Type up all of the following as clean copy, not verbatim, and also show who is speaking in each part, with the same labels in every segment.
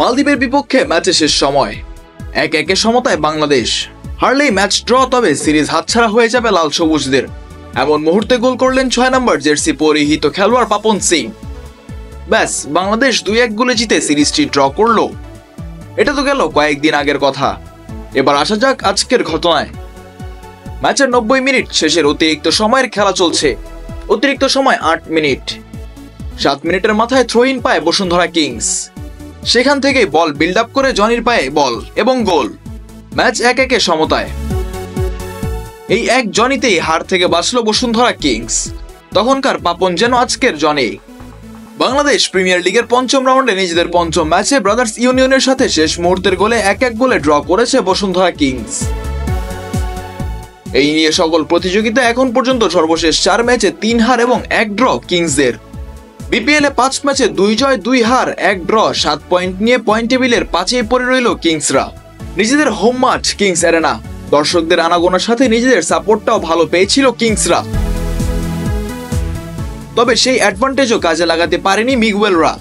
Speaker 1: মালদ্বীপের বিপক্ষে ম্যাচে শেষ সময় 1-1 সমতায় বাংলাদেশ। হারলেই ম্যাচ ড্র, তবে সিরিজ হাতছাড়া হয়ে যাবে লাল সবুজদের। এমন মুহূর্তে গোল করলেন 6 নম্বর জার্সি পরিহিত খেলোয়াড় পাপন সিং। ব্যাস, বাংলাদেশ 2-1 গোলে জিতে সিরিজটি ড্র করলো। এটা তো গেল কয়েকদিন আগের কথা। এবার আসা যাক আজকের ঘটনায়। ম্যাচের 90 মিনিট শেষের অতিরিক্ত সময়ের খেলা চলছে। অতিরিক্ত সময় 8 মিনিট। 7 মিনিটের মাথায় থ্রো ইন পায় বসুন্ধরা কিংস। সেখান থেকে বল বিল্ড আপ করে জনির পায়ে বল এবং গোল। ম্যাচ 1-1 সমতায়। এই এক জনিতেই হার থেকে বাঁচল বসুন্ধরা কিংস। তখনকার পাপন যেন আজকের জনি। বাংলাদেশ প্রিমিয়ার লিগের 5ম রাউন্ডে নিজেদের 5ম ম্যাচে ব্রাদার্স ইউনিয়নের সাথে শেষ মুহূর্তের গোলে 1-1 গোলে ড্র করেছে বসুন্ধরা কিংস। এই নিয়ে সকল প্রতিযোগিতা এখন পর্যন্ত সর্বশেষ 4 ম্যাচে 3 হার এবং 1 ড্র কিংসদের। বিপিএল এ 5 ম্যাচে 2 জয় 2 হার 1 ড্র, 7 পয়েন্ট নিয়ে পয়েন্ট টেবিলের 5-এ পড়ে রইল কিংসরা। নিজেদের হোম মাঠ কিংস অ্যারেনা, দর্শকদের আনাগোনার সাথে নিজেদের সাপোর্টটাও ভালো পেয়েছিল কিংসরা। তবে সেই অ্যাডভান্টেজও কাজে লাগাতে পারেনি মিগুয়েলরা।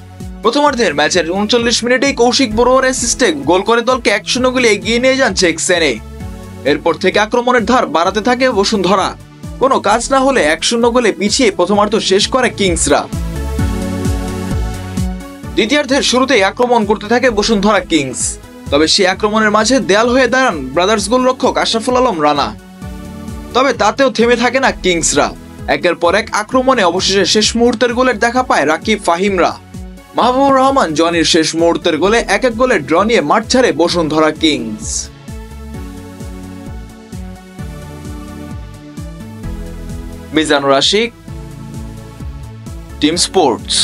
Speaker 1: প্রথমার্ধের ম্যাচের 39 মিনিটেই কৌশিক বড়ুয়ার অ্যাসিস্টে গোল করে দলকে 1-0 গোলে এগিয়ে নিয়ে যান চেকসেনে। এরপর থেকে আক্রমণের ধার বাড়াতে থাকে বসুন্ধরা। কোনো কাজ না হলে 1-0 গোলে পিছিয়ে প্রথমার্ধ শেষ করে কিংসরা। দ্বিতীয়ার্ধের শুরুতেই আক্রমণ করতে থাকে বসুন্ধরা কিংস। তবে সেই আক্রমণের মাঝে দেয়াল হয়ে দাঁড়ান ব্রাদার্স গোলরক্ষক আশরাফুল আলম রানা। তবে তাতেও থেমে থাকে না কিংসরা। একের পর এক আক্রমণে অবশেষে শেষ মুহূর্তের গোলের দেখা পায় রাকিব ফাহিমরা। মাহবুবুর রহমান জনির শেষ মুহূর্তের গোলে 1-1 গোলে ড্র নিয়ে মাঠ ছাড়ে Bashundhara Kings. Mizanur Ashik, team sports.